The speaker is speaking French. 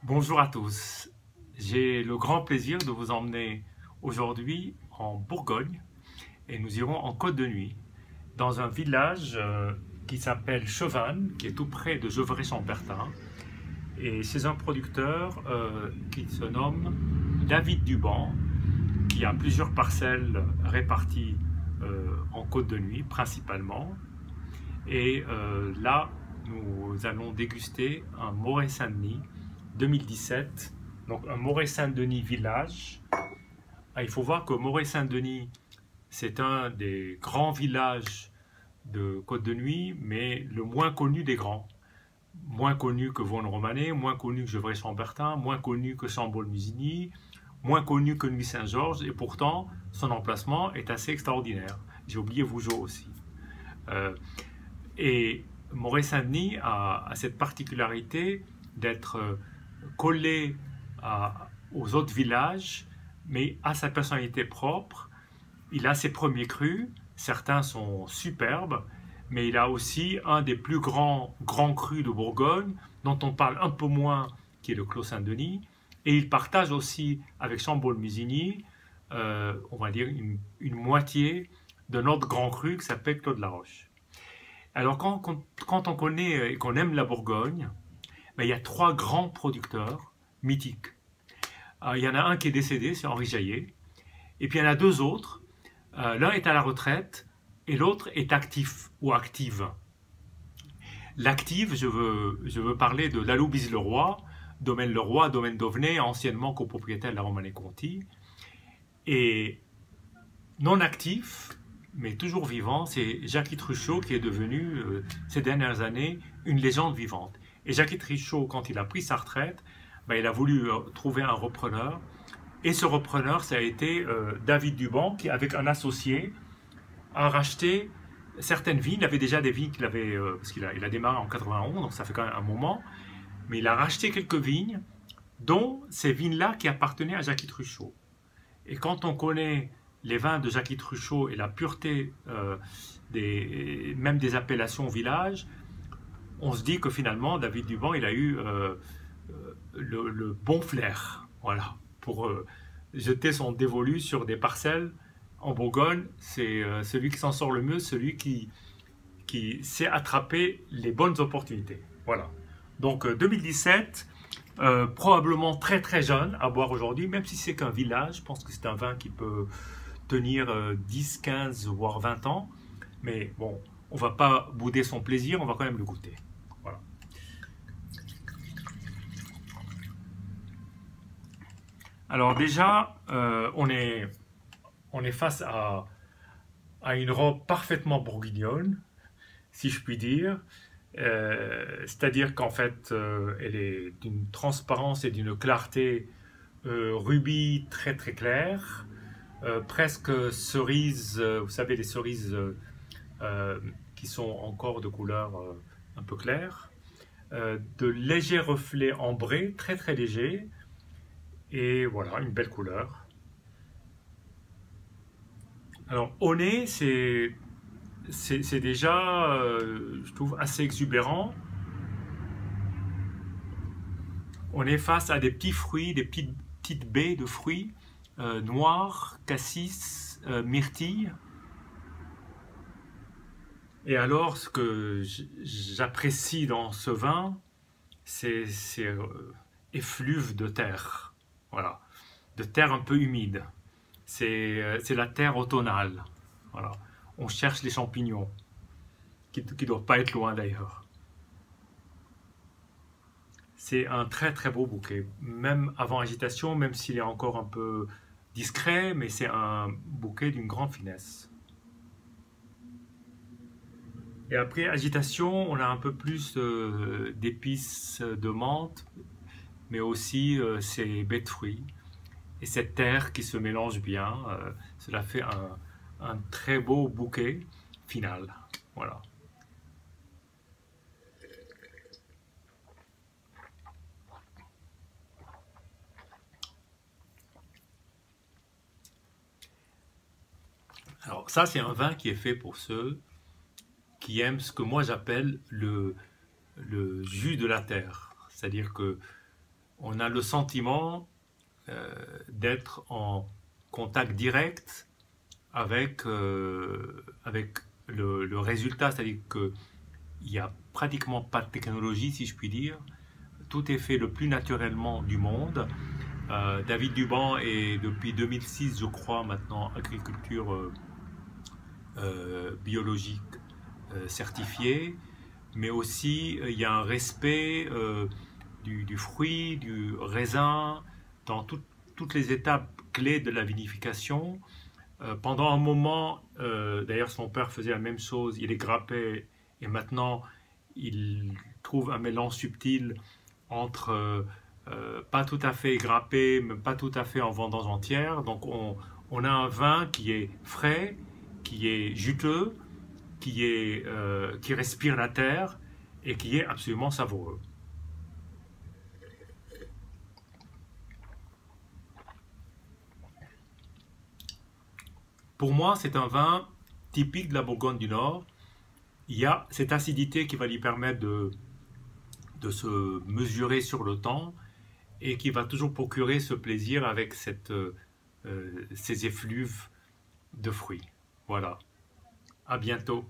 Bonjour à tous, j'ai le grand plaisir de vous emmener aujourd'hui en Bourgogne et nous irons en Côte de Nuit, dans un village qui s'appelle Chevannes, qui est tout près de Gevrey-Chambertin, et c'est un producteur qui se nomme David Duban, qui a plusieurs parcelles réparties en Côte de Nuit principalement, et là nous allons déguster un Morée Saint-Denis 2017, donc un Morée Saint-Denis village. Il faut voir que Morée Saint-Denis, c'est un des grands villages de Côte de Nuit, mais le moins connu des grands. Moins connu que Vaulnes-Romanée, moins connu que Gevrey-Chambertin, moins connu que Chambol-Musigny, moins connu que Nuits-Saint-Georges, et pourtant son emplacement est assez extraordinaire. J'ai oublié Vougeot aussi. Et Morée Saint-Denis a cette particularité d'être collé aux autres villages, mais à sa personnalité propre. Il a ses premiers crus, certains sont superbes, mais il a aussi un des plus grands crus de Bourgogne, dont on parle un peu moins, qui est le Clos Saint-Denis, et il partage aussi avec Chambol-Musigny, on va dire une moitié de notre grand cru qui s'appelle Clos de la Roche. Alors quand on connaît et qu'on aime la Bourgogne, il y a trois grands producteurs mythiques. Il y en a un qui est décédé, c'est Henri Jaillet. Et puis il y en a deux autres. L'un est à la retraite et l'autre est actif ou active. L'active, je veux parler de Laloubise-le-Roi, domaine Leroy, domaine d'Auvenay, anciennement copropriétaire de la Romanée-Conti. Et non actif, mais toujours vivant, c'est Jackie Truchot qui est devenu, ces dernières années, une légende vivante. Et Jackie Truchot, quand il a pris sa retraite, il a voulu trouver un repreneur. Et ce repreneur, ça a été David Duban, qui, avec un associé, a racheté certaines vignes. Il avait déjà des vignes qu'il avait, parce qu'il a démarré en 91, donc ça fait quand même un moment. Mais il a racheté quelques vignes, dont ces vignes-là qui appartenaient à Jackie Truchot. Et quand on connaît les vins de Jackie Truchot et la pureté même des appellations au village, on se dit que finalement, David Duban, il a eu le bon flair, voilà, pour jeter son dévolu sur des parcelles en Bourgogne. C'est celui qui s'en sort le mieux, celui qui sait attraper les bonnes opportunités. Voilà. Donc 2017, probablement très très jeune à boire aujourd'hui, même si c'est qu'un village. Je pense que c'est un vin qui peut tenir 10, 15, voire 20 ans. Mais bon, on ne va pas bouder son plaisir, on va quand même le goûter. Voilà. Alors déjà, on est face à une robe parfaitement bourguignonne, si je puis dire. C'est-à-dire qu'en fait, elle est d'une transparence et d'une clarté rubis très très claire, presque cerise, vous savez, les cerises qui sont encore de couleur un peu claire, de légers reflets ambrés, très très légers, et voilà, une belle couleur. Alors au nez, c'est déjà, je trouve, assez exubérant. On est face à des petits fruits, des petites baies de fruits noirs, cassis, myrtille. Et alors, ce que j'apprécie dans ce vin, c'est effluves de terre. Voilà, de terre un peu humide. C'est la terre automnale. Voilà. On cherche les champignons, qui ne doivent pas être loin d'ailleurs. C'est un très très beau bouquet, même avant agitation, même s'il est encore un peu discret, mais c'est un bouquet d'une grande finesse. Et après agitation, on a un peu plus d'épices de menthe, mais aussi ces baies de fruits. Et cette terre qui se mélange bien, cela fait un très beau bouquet final. Voilà. Alors ça, c'est un vin qui est fait pour ceux qui aiment ce que moi j'appelle le jus de la terre. C'est-à-dire que on a le sentiment d'être en contact direct avec, avec le résultat, c'est-à-dire qu'il n'y a pratiquement pas de technologie, si je puis dire. Tout est fait le plus naturellement du monde. David Duban est depuis 2006, je crois, maintenant agriculture biologique certifiée, mais aussi il y a un respect du fruit, du raisin, dans toutes les étapes clés de la vinification. Pendant un moment, d'ailleurs son père faisait la même chose, il les grappait et maintenant il trouve un mélange subtil entre pas tout à fait grappé, mais pas tout à fait en vendange entière. Donc on a un vin qui est frais, qui est juteux, qui respire la terre et qui est absolument savoureux. Pour moi, c'est un vin typique de la Bourgogne du Nord. Il y a cette acidité qui va lui permettre de se mesurer sur le temps et qui va toujours procurer ce plaisir avec ces effluves de fruits. Voilà. À bientôt.